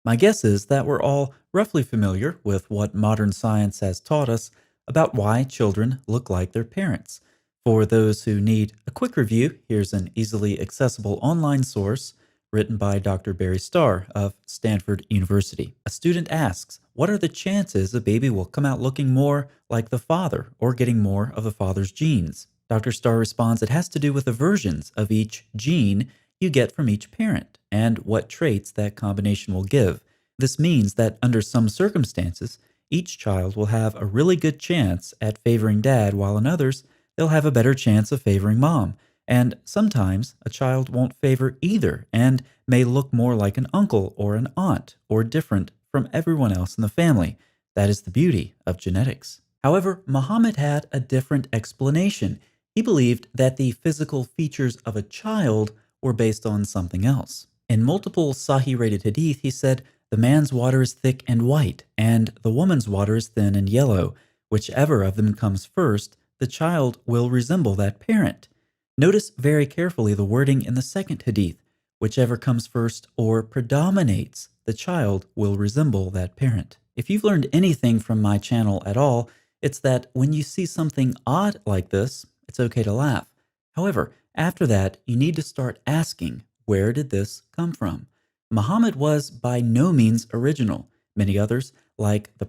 My guess is that we're all roughly familiar with what modern science has taught us about why children look like their parents. For those who need a quick review, here's an easily accessible online source written by Dr. Barry Starr of Stanford University. A student asks, what are the chances a baby will come out looking more like the father or getting more of the father's genes? Dr. Starr responds, it has to do with the versions of each gene you get from each parent and what traits that combination will give. This means that under some circumstances, each child will have a really good chance at favoring dad, while in others, they'll have a better chance of favoring mom. And sometimes a child won't favor either and may look more like an uncle or an aunt or different from everyone else in the family. That is the beauty of genetics. However, Muhammad had a different explanation. He believed that the physical features of a child were based on something else. In multiple Sahih rated hadith, he said, the man's water is thick and white, and the woman's water is thin and yellow. Whichever of them comes first, the child will resemble that parent. Notice very carefully the wording in the second hadith. Whichever comes first or predominates, the child will resemble that parent. If you've learned anything from my channel at all, it's that when you see something odd like this, it's okay to laugh. However, after that, you need to start asking, where did this come from? Muhammad was by no means original. Many others, like the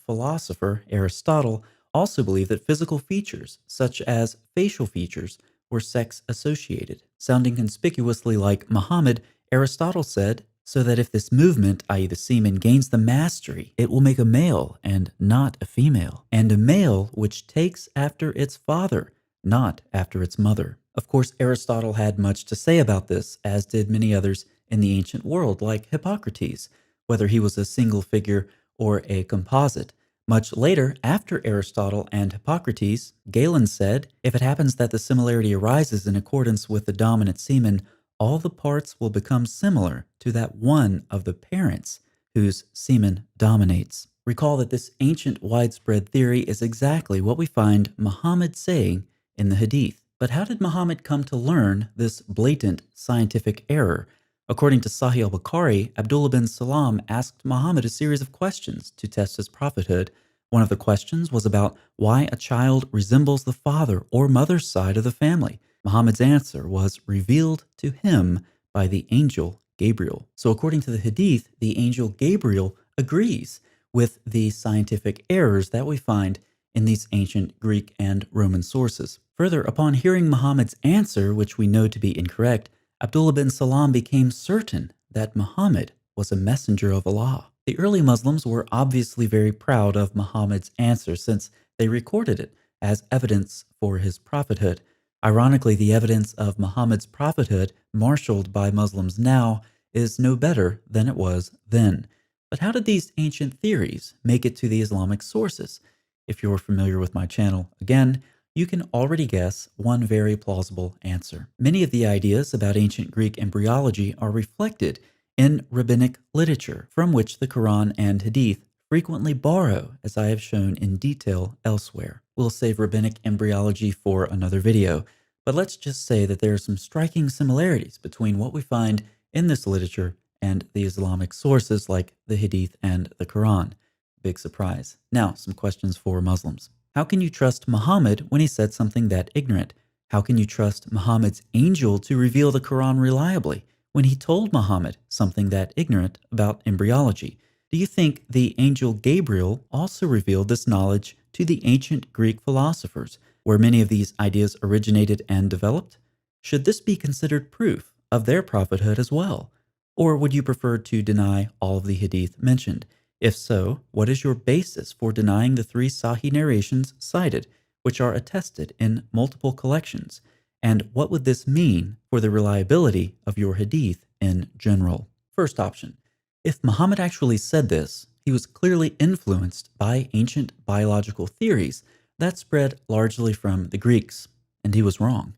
philosopher Aristotle, also believed that physical features, such as facial features, were sex-associated. Sounding conspicuously like Muhammad, Aristotle said, so that if this movement, i.e. the semen, gains the mastery, it will make a male and not a female, and a male which takes after its father, not after its mother. Of course, Aristotle had much to say about this, as did many others in the ancient world, like Hippocrates, whether he was a single figure or a composite. Much later, after Aristotle and Hippocrates, Galen said, if it happens that the similarity arises in accordance with the dominant semen, all the parts will become similar to that one of the parents whose semen dominates. Recall that this ancient widespread theory is exactly what we find Muhammad saying in the Hadith. But how did Muhammad come to learn this blatant scientific error? According to Sahih al-Bukhari, Abdullah bin Salam asked Muhammad a series of questions to test his prophethood. One of the questions was about why a child resembles the father or mother's side of the family. Muhammad's answer was revealed to him by the angel Gabriel. So according to the Hadith, the angel Gabriel agrees with the scientific errors that we find in these ancient Greek and Roman sources. Further, upon hearing Muhammad's answer, which we know to be incorrect, Abdullah bin Salam became certain that Muhammad was a messenger of Allah. The early Muslims were obviously very proud of Muhammad's answer since they recorded it as evidence for his prophethood. Ironically, the evidence of Muhammad's prophethood, marshaled by Muslims now, is no better than it was then. But how did these ancient theories make it to the Islamic sources? If you're familiar with my channel, again, you can already guess one very plausible answer. Many of the ideas about ancient Greek embryology are reflected in rabbinic literature, from which the Quran and Hadith frequently borrow, as I have shown in detail elsewhere. We'll save rabbinic embryology for another video, but let's just say that there are some striking similarities between what we find in this literature and the Islamic sources like the Hadith and the Quran. Big surprise. Now, some questions for Muslims. How can you trust Muhammad when he said something that ignorant? How can you trust Muhammad's angel to reveal the Quran reliably when he told Muhammad something that ignorant about embryology? Do you think the angel Gabriel also revealed this knowledge to the ancient Greek philosophers, where many of these ideas originated and developed? Should this be considered proof of their prophethood as well? Or would you prefer to deny all of the hadith mentioned? If so, what is your basis for denying the 3 Sahih narrations cited, which are attested in multiple collections? And what would this mean for the reliability of your hadith in general? First option. If Muhammad actually said this, he was clearly influenced by ancient biological theories that spread largely from the Greeks, and he was wrong.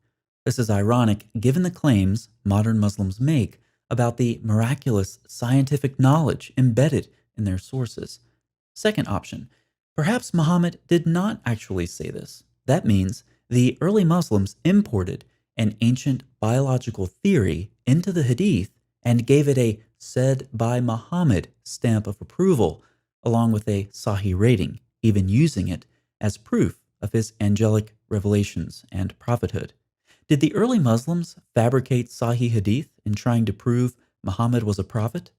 This is ironic given the claims modern Muslims make about the miraculous scientific knowledge embedded in their sources. Second option, perhaps Muhammad did not actually say this. That means the early Muslims imported an ancient biological theory into the Hadith and gave it a said by Muhammad stamp of approval, along with a Sahih rating, even using it as proof of his angelic revelations and prophethood. Did the early Muslims fabricate Sahih Hadith in trying to prove Muhammad was a prophet?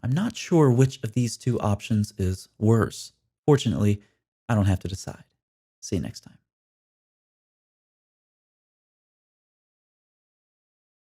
I'm not sure which of these two options is worse. Fortunately, I don't have to decide. See you next time.